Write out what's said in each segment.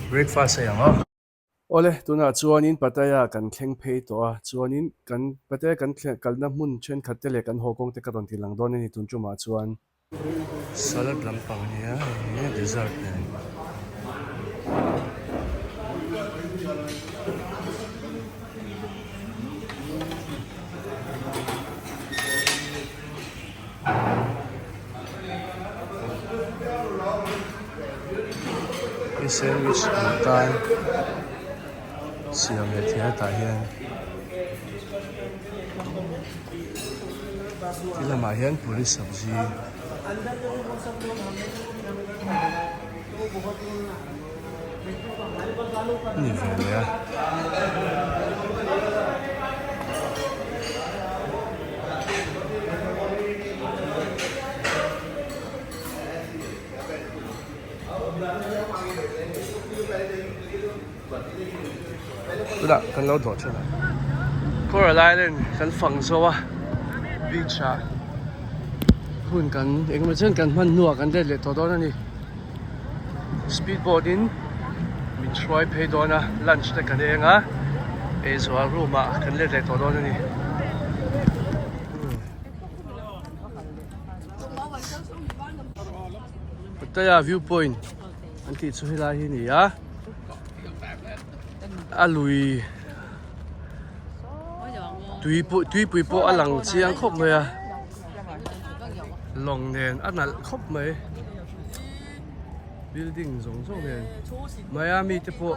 breakfast yang oh ole tuna chuanin pataya kan thleng phei to a chuanin kan pataya kan kalna hmun then khatte le kan hokong te ka don tilang don ni tun chuma chuan salad lampang nia dessert ne sandwich bukan siam le thia ta hian tilama hian puri sabji ni vele ya Tuna kan lo dawt thana Coral Island kan Fang zo a beach a hun kan engemaw chen kan hman nuwa kan det le to dawn ani speedboat in min hruai phei dawn a lunch te kan enga Aizawl room a kan let le to dawn ani Pattaya viewpoint an ti chu helai hi ni a alui tui pui po alang chiang khop mai a long nen anal khop mai building zong zong nen Miami te po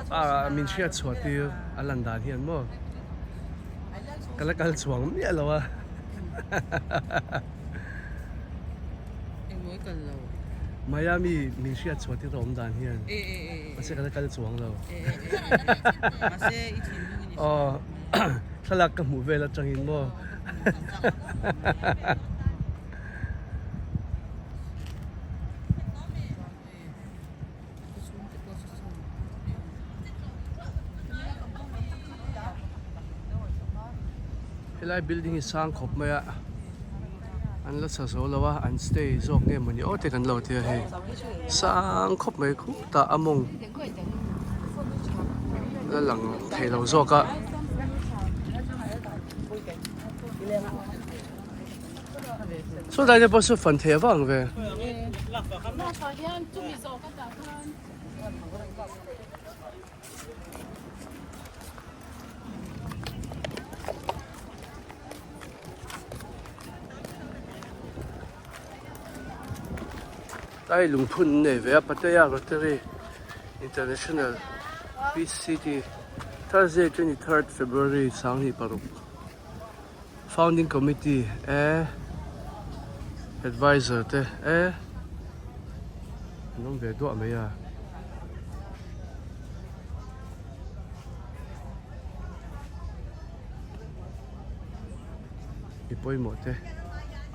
min thria chhuati alan dan hian mo kal chuang mi alawa Miami min thria chhuati rom dan hian ase kal chuang lo oh thalak ka mu vela changin mo helai building is sang khop maya an la sa so lawa an stay zok nge mani o te kan lo thia he sang khop mai khu ta among la lang thei lo zoka so dai de bosu fan thia wang ve Tại lùng phun này về Pattaya Rotary International Beach City Thursday 23rd February sáng hi paruk Founding Committee Advisor te nông về độ mấy à ipoi mo te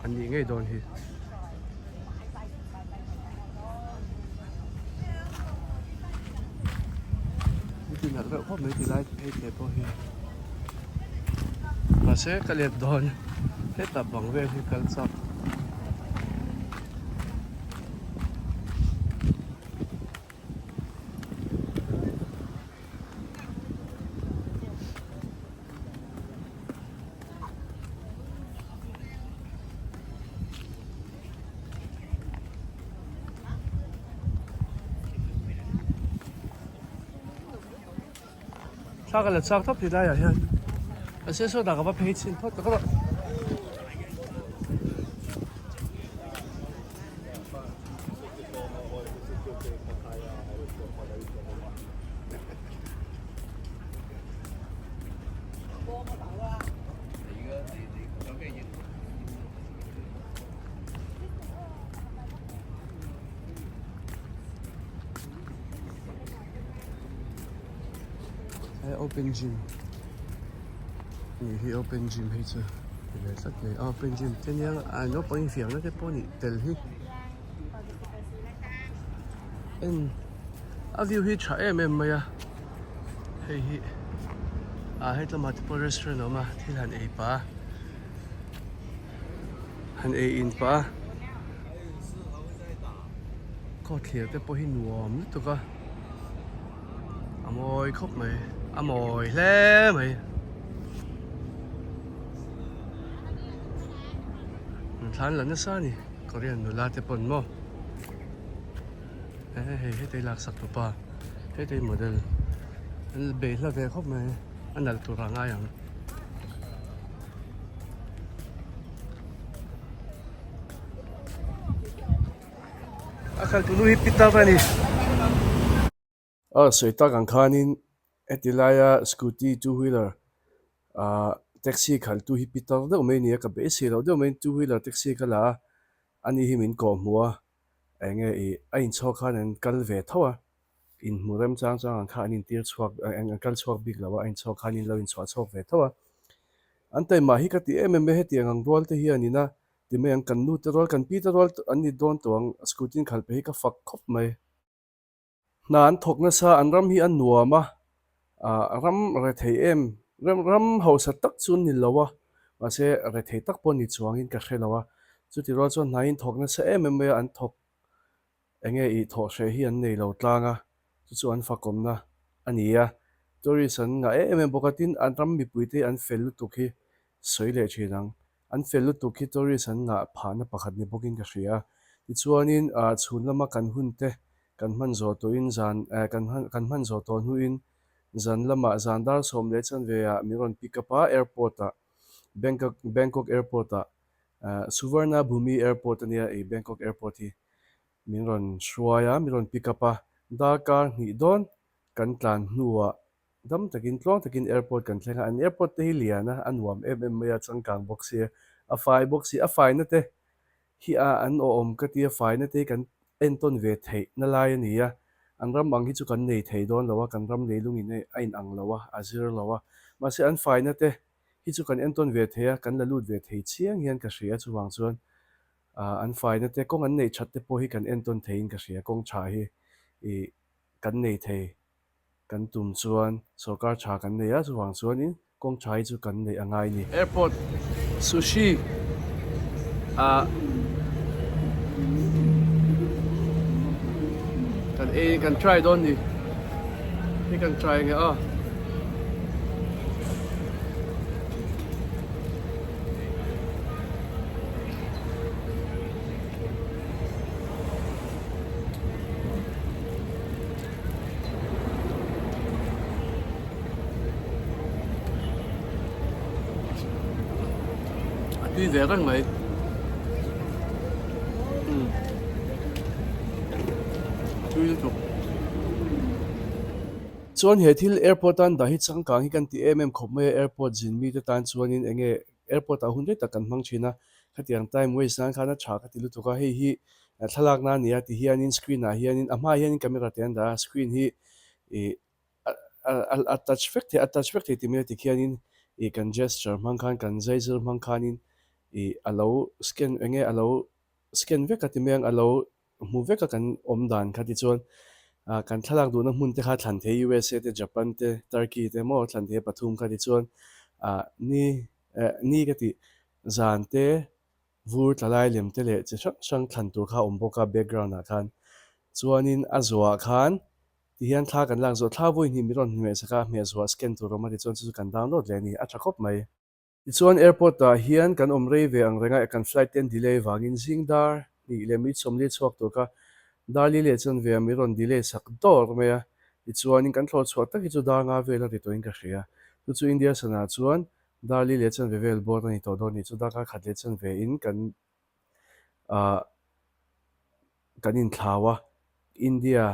ani ngai don hi Thì là có mấy thì lại thấy đẹp bao nhiêu mà sẽ cái liệt đòn hết tập bằng về thì cần sắp sao cái lật sao thấp thì đây à hiện sẽ số nào có bắt hết xin thoát các bạn open gym hi open gym hay chưa để tất cả open gym thế nhưng nó bao nhiêu phiền nó cái bao nhiêu tiền hi em view hi chạy em mày à hay hi hay là multiple restaurant mà thì hẳn ấy pa hẳn ấy in pa có thiệt cái bao nhiêu nuông nữa cơ mồi khóc mày, mồi lé mày. Than lần nữa sao nè, Korean nó latte pon mo. Hey, đây lạc sắc tụ pa, đây model. Anh bể là về khóc mày, anh là tụ ra ngay à. Akal tụ nuhi pita ra nè. Sợi ta càng khanin, etilaya scooty two wheeler. Taxi khal tu hi pita đó mấy nè, cái bể xe đó mấy two wheeler taxi cái là anh hi mình có mua. Anh ấy anh cho khan anh cal về thôi. In murem chang chang ang khan in tir Chhuak ang cal Chhuak big lawa anh cho khan in lo in chhuak về thôi. Anh tay mà hi cái ti em hết tiếng ang dual te hi anina. Ti mấy ang kan nu te rol kan pi te rol anh đi don tuang scooty khal pe hi ka fak khop mai. Na an thok na sa an ram hi an nuwa ma. Ram re thei em ram ho sa tak chun ni lawa. Mà se re thei tak pon ni chuang in ka hre lawa. Chu ti rol chuan na in thok na sa em an thok. Anh ấy thọ sẽ hi anh này lâu tlang à, chú anh phát công na, anh ấy à, tôi sẵn ngã em bốc tin anh ram bị bụi anh phê lút tục hi, sấy lệ chỉ năng, anh phê lút tục hi tôi sẵn ngã phá na bạc ni bốc in cái gì à, chú anh in chun lama kan hun te, kan man zo to in zan, kan man zo to hu in, zan lama zan dar som lệ chân về à, miron pick up à airport à, Bangkok airport à, Suvarna Bhumi airport anh ấy Bangkok airport hi. Mình ron shuaya mình ron pick up a Dakar ni don kan tlan nuwa dam takin tlong takin airport kan thlenga an airport te hi liana anwam ya changkang boxi a fai boxi a fai na te hi a an o om ka ti a fai na te kan enton ve thei na lai ni ya an ram ang hi chu kan nei thei don lawa kan ram nei lungi nei ain ang lawa azir lawa ma se an fai na te hi chu kan enton ve thei kan la lut ve thei chiang hian ka hria chu wang chuan an fai na te kong an nei chat te po hi kan enton thein ka hria kong cha hi i kan nei thei kan tum chuan sarkar cha kan nei a chuwang chuan in kong cha hi chu kan nei angai ni airport sushi kan try don ni hi kan try nge đi về con mày chui tục chuan he thil airport an da hi changkang hi kan ti khop mai airport jin mi te tan chuan in enge airport a hun ta kan mang china khatiang time waste nan khana tha ka ti lu tuka hei hi thalak na nia ti hianin screen a hianin ama hianin camera te an da screen hi e attach vek the ti me ti hianin kan gesture mang khan kan zaizir mang khanin alo scan enge alo scan vek ka ti me alo mu vek ka kan om dan kha ti chuan kan thalak du na hmun te kha thlan the USA te Japan te Turkey te mo thlan the pathum kha ti chuan ni ka ti zan te vur tlalai lem te le chi hrang hrang thlan tur kha awm boka background a khan chuanin a zuwa khan ti hian thla kan lak zo thla voi ni mi ron hme saka hme zuwa scan tur ma ti chuan chu kan download le ni a tha khop mai ti chuan airport a hian kan awm rei ve ang renga kan flight ten delay wangin zingdar ni le mi chom li chuak tur kha Dali le chen ve mi ron delay sak dor me a ti chuan in kan thlo chhuat tak hi chu dar nga vela ri toin ka hria chu chu India sana chuan Dali le chen ve vel bor ni to do ni chu da ka khat le chen ve in a kan in thlawa India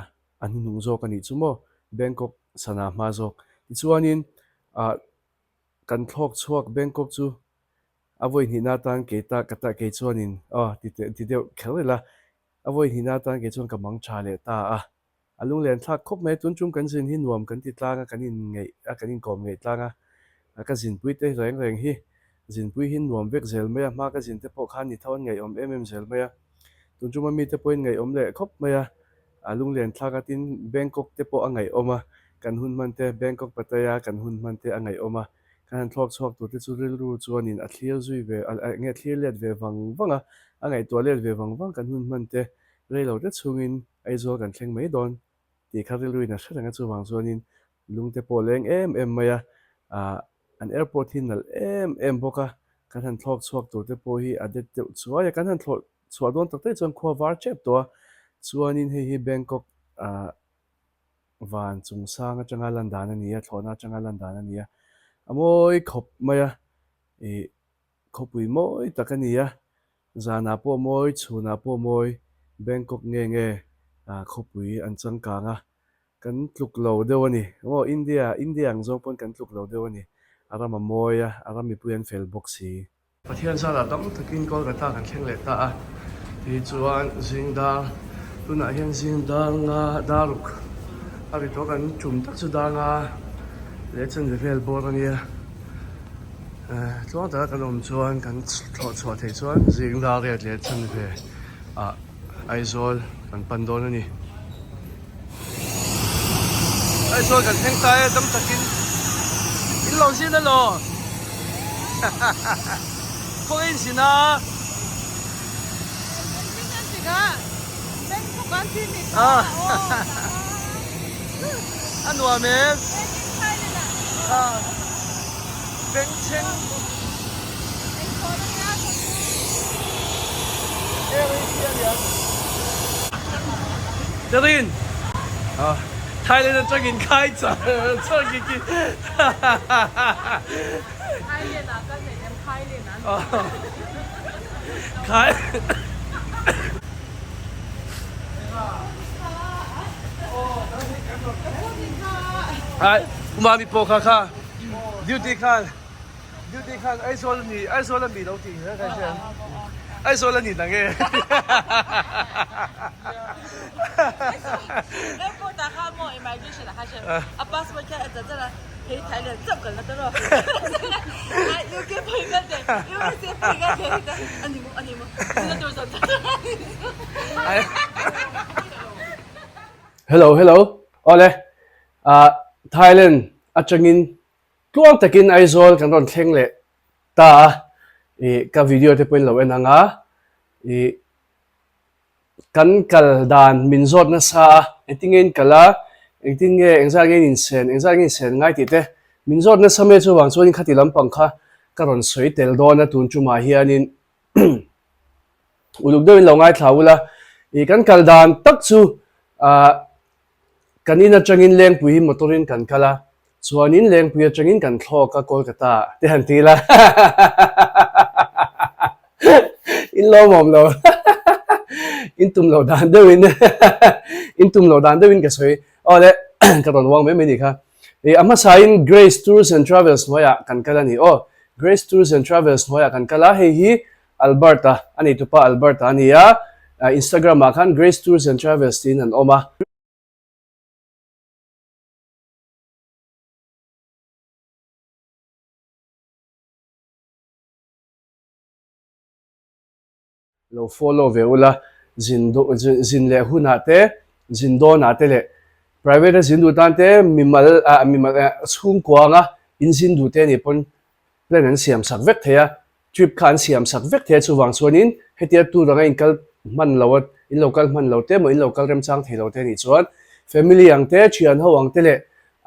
an nu zo kan ni chu mo Bangkok sana ma zo ti chuan in a kan thlok chuak Bangkok chu avoi ni na tan ke ta kata ke chuan in ti deuh khelila avoi hi na tan ke chuan ka mang tha le ta alung len thak khop mai tun chung kan zin hi nuam kan ti tlanga kan in ngei kan in kom ngei tlanga ka zin pui te reng reng hi zin pui hin nuam vek zel mai ma ka zin te po khan ni thon ngei om zel mai tun chung mi te poin ngei om le khop mai alung len thlaka tin Bangkok te po angai oma kan hun man te Bangkok Pattaya kan hun man te angai oma kan thlok chhuak tu te chu ril ru chuan in a thlir zui ve nge thlir let ve wang wanga angai toilet ve wang wang kan hun man te reilo te chungin Aizawl kan thleng mai don ti kha ril ruin a hretanga chu wang chuanin lung te po leng em maya an airport hin nal em boka kan han thlok chuak tur te po hi adet te chuai kan han thlok chhuak don tak te chuan khuwa var chep to chuanin hei hi Bangkok van chung sang atanga lan dan ani a thlawna atanga lan dan ani a amoi khop maya e khopui moi takani a Zanah po moi chhuna po moi Bangkok nge khopui an changkanga kan tluk lo deuh ani India ang zo pon kan tluk lo deuh ani aram a moya aram mi puan fel box hi pathian sala dang takin Kolkata kan thleng le ta a ti chuan zingdang tuna hian zingdang nga daruk ari to kan chum tak chu danga le chen vel bor ani a chuan ta kan om chuan kan chhuak thei chuan zingdang riat le chen ve Aizawl kan pandon ani Aizawl kan thleng ta dam takin in lo sin a lo Kung in sina ano ames Fang Cheng Darin Thailand ang tragin kahit sa tragin Thailand à, cái này em Thailand à. kahit umami po kaka duty kan Aizawl ni đâu thì hết cái chuyện Aizawl ni nang eh Em cô ta khá mô em ai chứ là khá chứ. À passport cái ở đây là thấy Thailand chấp gần là đó. Ai yêu cái phải cái gì, yêu cái phải cái gì đó. Anh đi mua, nó tôi rồi. Hello ole Thailand atangin tuang takin Aizawl kan ron thleng le ta ka video te point lo enanga kan kal dan min zot na sa etingin kala etinge engzangin sen ngai ti te min zot na same chu wang chuan khati lampang kha karon soi tel do na tun chu ma hianin uluk do in lo ngai thlawula kan kal dan tak chu kanina changin leng pui motorin kan kala chuanin leng pui changin kan thloka Kolkata te han tila in lo mom lo in tum lo dan deuin ka soi ole ka ron wang me ni kha ama sain Grace Tours and Travels noya kan kala ni Grace Tours and Travels noya kan kala hei hi Alberta ani tu pa Alberta ani ya Instagram akan Grace Tours and Travels tin an oma lo follow veula zin le hunate zindo na te le private zindu tante mimal schung kwanga in zindu te ni pon plan an siam sak vek thea trip khan siam sak vek thea chuwang chuanin hetia tu ranga in kal man lawat in local man lote mo in local rem chang thelo te ni chuan family ang te chian ho ang te le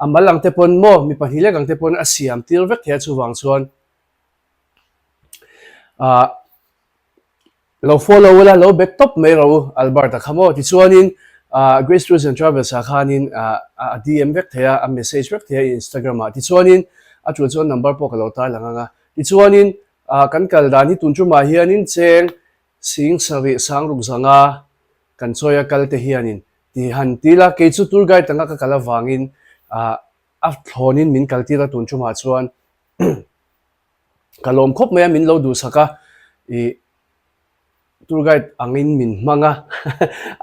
amal ang te pon mo mi pahile ang te pon a siam tir vek thea chuwang chuan lo follow la lo bet top mai ro Alberta khamo ti chuanin Grace Tours and Travels khanin DM vek thea a message vek thea Instagram ti chuanin a chuan number po ka lo tar langa ti chuanin kan kal dan hi tunchu ma hianin cheng sing sawi sangruk zanga kan choya kal te hianin ti han tila ke chu tour guide tanga ka kala wangin a thlonin min kaltira tunchu ma chuan kalom khop mai min lo du saka tour guide angin min manga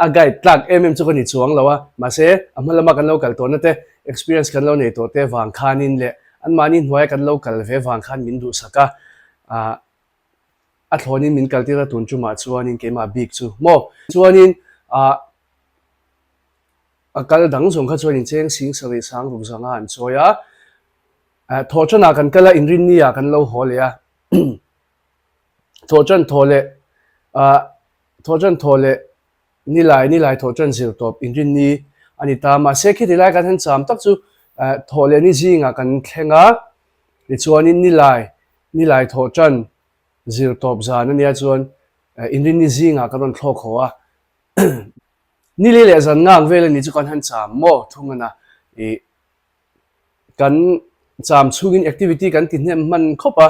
a guide tlak chu kan ni chuang lawa ma se amalama kan local to na te experience kan lo nei to te wang khanin le an manin hnuai kan local ve wang khan min du saka a thlonin min kaltira tun chu ma chuanin ke ma big chu mo chuanin a kal dang zong kha chuanin cheng sing sawi sang ru zanga an choya thochana kan kala inrin ni ya kan lo hole ya thochan thole thojan thole ni lai thojan zir top inrin ni ani ta ma se khi tilai kan han cham tak chu thọ le ni zinga kan thlenga ti chuanin ni lai tho chan zir top zan ania chuan inrin ni zinga kan ron thlok hoa ni le zan ngang vele ni chu kan han cham mo thungana e kan cham chungin activity kan tin hem man khopa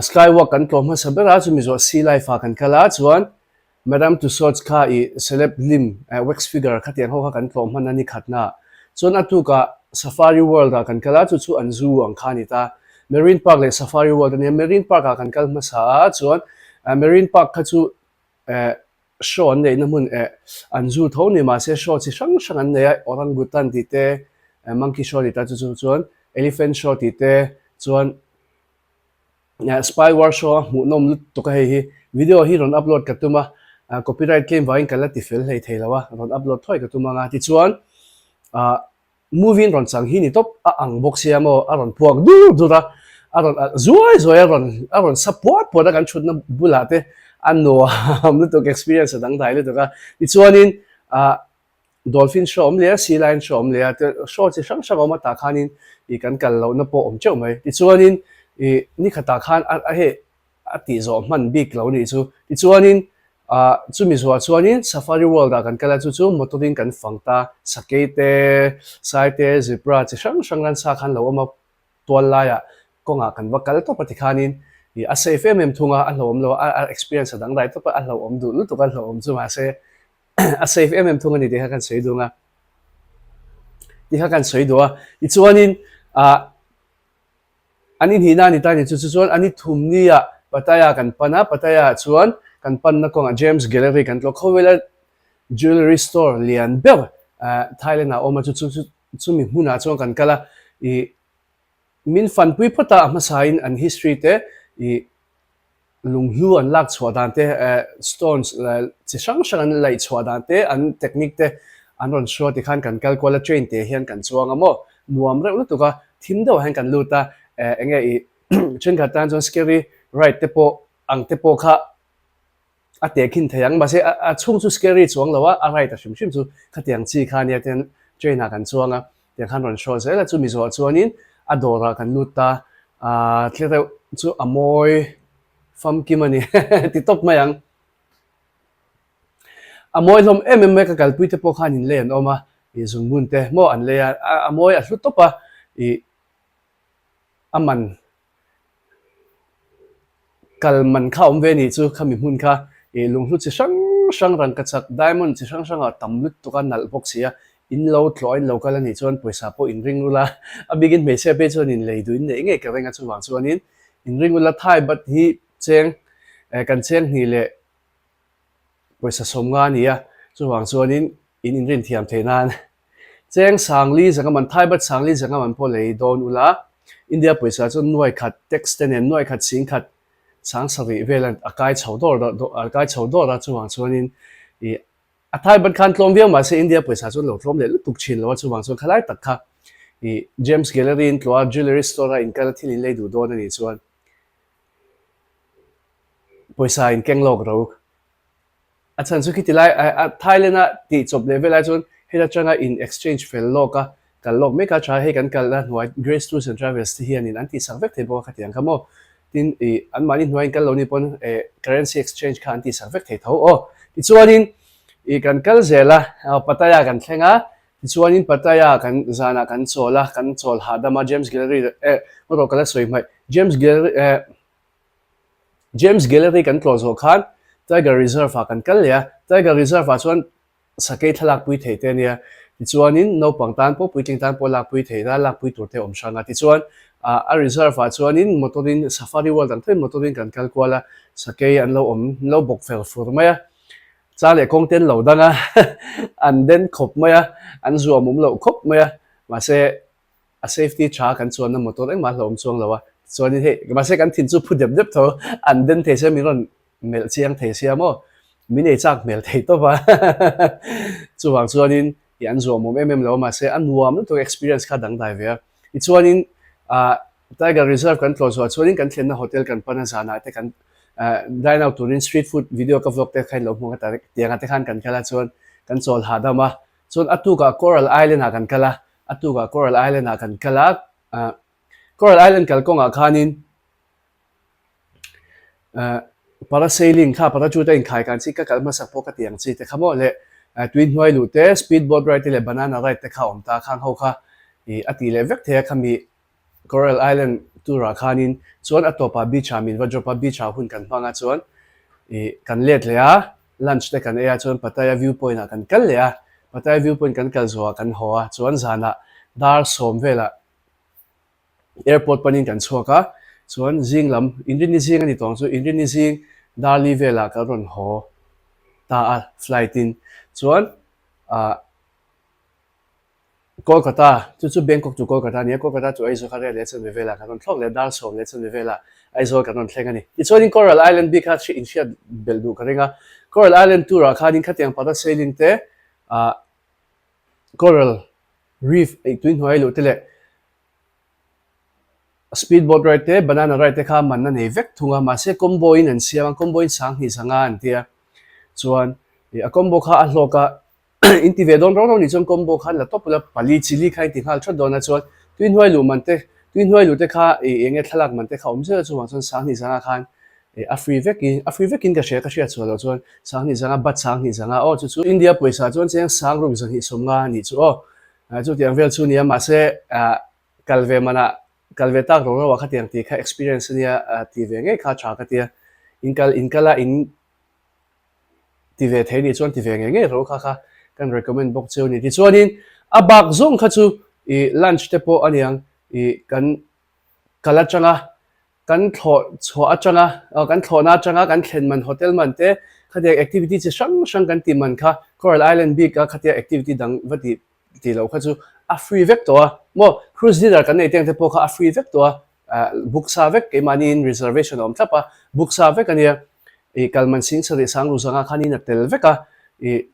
skywalk kan tlom ha sabera chu mi zo sea life kan kala chuan Madam Tussauds kha i celeb lim wax figure kha tiang ho kha kan tlom man ani khatna chuan atu ka safari world kan kala chu chu an zoo ang kha ni ta marine park le safari world ani marine park kan kal ma sa chuan marine park kha chu show an nei na mun an zoo tho ni ma se show chi sang sang an nei orangutan ti te monkey show ti ta chu chuan elephant show ti te chuan spy war show mu nom lut to ka hi video hi ron upload ka tuma copyright claim vain kala ti fel hei theilawa ron upload thoi ka tuma nga ti chuan movie ron chang hi ni top ang box siamo aron puak du da aron zoi aron support poda kan chutna bulate anno am to experience dang dai le to ka ti chuanin dolphin show le sea lion show le show chi sang sang ma ta khanin I kan kal lo na po om cheu mai ti chuanin ni khata khan a he ati zo man big lo ni chu ti chuanin chu mi zo chuanin safari world kan kala chu motorin kan fangta sakete saite zebra chi sang sang ran sa khan lo ma tol la ya konga kan wa kal to pati khanin a safe mm thunga a hlom lo a experience dang dai to pa a hlom du lu to kan hlom chu ma se a safe mm thunga ni de ha kan sei dunga ti ha kan sei do I chuanin anin hina ni ta ni chu chuan ani thum ni ya pataya kan pana pataya chuan kan pan na konga James Gallery kan tlo khowela jewelry store lian ber Thailand na oma chu mi huna chuan kan kala I min fan pui phata ma sain an history te I lunglu an lak chwa dan te stones chi sang sang an lai chwa dan te an technique te an ron show ti khan kan kal kola train te hian kan chuang amo nuam re tu ka thim do han kan luta enge I chen kha tan jon scary right te po ang te po kha a te khin thayang ba se a chung chu scary chuang lawa a right a shim shim chu khatiang chi kha nia ten train kan chuanga te khan ron show se la chu mi zo chuanin a dora kan luta tle chu amoi fam ki mani ti top mayang amoi lom em ka kalpui te po khan in len oma I zungbun te mo an le amoi a hlu topa I aman kalman kha om ve ni chu khami hun kha lunglu chi sang ran ka chak diamond chi sang a tamlut to ka nal box ya in lo tloin local ani chuan poisa po in ring rula a begin me se pe chuan in lei duin nei nge ka renga chu wang chuanin in ring rula thai but hi cheng kan cheng ni le poisa somnga ni ya chu wang chuanin in rin thiam theinan cheng sangli zanga man thai but sangli zanga man po lei don ula India poisa chu nuai khat text ten nuai khat sing khat sang sari velan akai chhodor da chu wang chuanin a thai but khan tlom viang ma se India poisa chu lo tlom le lu tuk chin lo chu wang chu khalai tak kha James Gallery in tloa jewelry store in kala thil in lei du don ani chuan poisa in keng lok ro a chan chu kitilai a Thailand ti chop level a chun hela changa in exchange fel loka kal lok me ka cha he kan kal la nuai Grace Tours and Travels ti hian in anti sarvek the bo khatiang khamo tin an mani nuai kal lo ni pon currency exchange kha anti sarvek the tho ti chuanin kan kal zela pataya kan thlenga ti chuanin pataya kan Zanah kan chola kan chol hadama James Gallery ro kala soi mai James Gallery kan close ho khan Tiger Reserve kan kal ya Tiger Reserve chuan sakai thalak pui thei te nia ti chuanin no pangtan po puiting tan po lak pui thei da lak pui tur te om sanga ti chuan a reserve chuanin motorin safari world an thei motorin kan kal kwala sakai an lo om lo bok fel fur maya cha le content lo danga an den khop maya an zuam lo khop maya ma se a safety cha kan chuan na motor eng ma hlom chuang lawa chuanin he ma se kan thin chu phu dep tho an den the se mi ron mel chiang the siamo mi nei chak mel thei to ba chuwang chuanin I an zuam lo ma se an nuam to experience kha dang dai ve I chuanin Tiger Reserve kan close chuanin kan thlenna hotel kan pana Zanah te kan dine out touring street food video ka vlog te khain lo hmu ta tianga te khan kan khala chuan kan chol hadama chuan atu ka Coral Island kan kala atuga Coral Island akan kalak Coral Island kalkong akhanin parasailing kha para chuta in khai kan chi ka kalma sakpo ka tiang chi te khamo le twin hnuai lu te speedboat ride te le banana ride te kha om ta khang ho kha ati le vek the khami Coral Island tura khanin chuan atopa beach amin Vajropa beach a hun kan hmanga chuan kan let le a lunch te kan e a chuan Pattaya viewpoint a kan kal le a Pattaya viewpoint kan kal zo kan ho a chuan Zanah dar som vela airport panin kan chhuaka chuan zinglam indini zing ani tong chu indini zing darli vela ka ron ho ta a flight in chuan Kolkata chu Bangkok to Kolkata ni Kolkata to Aizawl kha le chen vela ka ron thlok le dar som le chen vela Aizawl ka ron thleng ani ti chuan in Coral Island bi kha chi in shia beldu ka renga Coral Island tour a kha din khatiang pada sailing te Coral Reef twin hnuai lu te le speedboat ride te banana ride te kha man na nei vek thunga ma se combo in an siam combo in sang hi sanga an tia chuan a combo kha a hloka inti ve don ro ni chon combo kha la top la pali chili khai ti khal thod dona chuan twin hnuai lu man te twin hnuai lu te kha enge thalak man te kha om se chuan chuan sang hi sanga khan a free vekin ka share chuan chuan sang hi sanga bat sang hi sanga o chu India poisa chuan cheng sang rum zang hi somnga ni chu o chu tiang vel chu ni ma se kalve mana kalvetak ro wa khatiang ti kha experience nia ti ve nge kha tha ka tia inkala in ti ve thei chuan ti ve nge ro kha kan recommend bok cheu ni ti chuanin abak zong kha chu lunch te po aniang kan kala changa kan thlo achanga kan thlona changa kan thlen man hotel man te khatia activity chi sang kan ti man kha Coral Island bi ka khatia activity dang vati ti lo kha chu a free vek to mo cruise dinner kan nei teng te po kha a free vek to book sa vek ke mani in reservation om thapa book sa vek ania kalman sing sa sang ru sanga khani na tel veka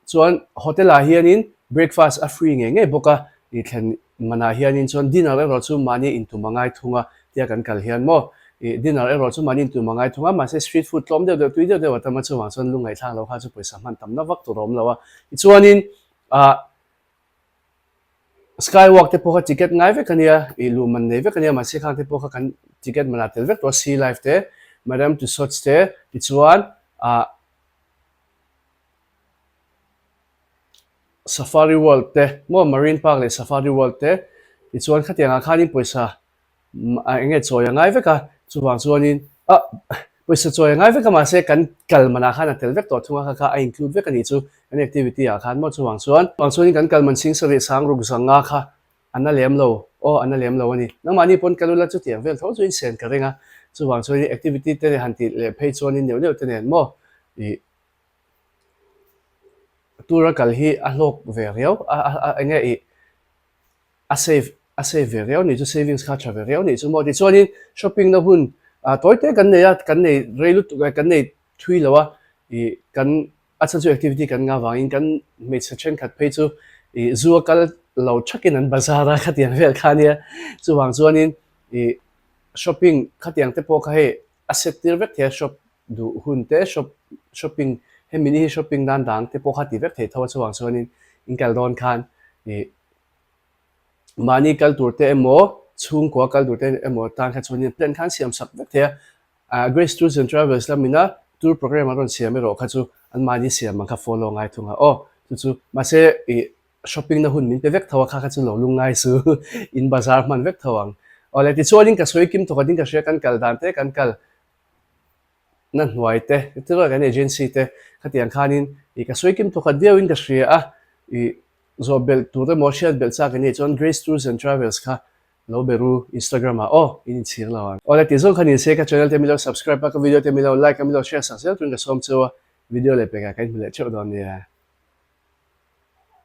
chuan hotel a hianin breakfast a free nge boka thlen mana hianin chuan dinner ro chu mani in tu mangai thunga tia kan kal hian mo dinner ro chu mani in tu mangai thunga ma se street food tlom de tui de watama chu wang chuan lungai thlang lo kha chu poisa man tam na vak to rom lawa chuanin Skywalk te poka ticket ngai ve kania ilu man nei ve kania ma se khang te poka kan ticket mana tel ve to sea life te Madam Tussauds te chuan Safari World te mo Marine Park le Safari World te chuan khatianga khanin poisa enge choya ngai ve ka chuwang chuanin poisa choya ngai ve ka ma se kan kal mana khana tel ve to thunga kha include ve kani chu an activity a khan mo chuwang chuan kan kalman sing sari sang ruk zanga kha ana lem lo ani namani pon kalula chu tiang vel tho chu in sen ka renga chuwang chuan activity te hanti le phei chuan in neu te nen mo tura kal hi a hlok ve riau enge a save ve riau ni chu savings kha travel riau ni chu mo ti chuan shopping na hun toite kan nei reilu kan nei thui lawa kan acha chu activity kan nga wangin kan me section khat phei chu zuwa kal lo chakin an bazara khatiang vel khania chuwang chuanin shopping khatiang te po kha he asset tir vek the shop du hun te shopping he mini shopping dan dang te po kha ti vek the thawa chuwang chuanin inkal don khan mani kal tur te emo chung ko kal tur te emo tan kha chuanin plan khan siam sak vek the Grace Tours and Travels lamina tour program aron siam ro kha chu an mani siam man kha follow ngai thunga chu ma se shopping na hun min pe vek thawa kha chu lo lungai su in bazar man vek thawang ole ti chuanin ka soikim to ka ding ka share kan kal dan te kan kal nan huai te tu kan agency te khatiang khanin ka soikim to ka deuin ka share zobel tur de motion bel cha kan chon Grace Tours and Travels kha lo beru Instagram in chir lawan ole ti zong khanin se ka channel te milo subscribe pa ka video te milo like ka milo share sa sel tun ka som chewa video le pe ka kan mile chho don ya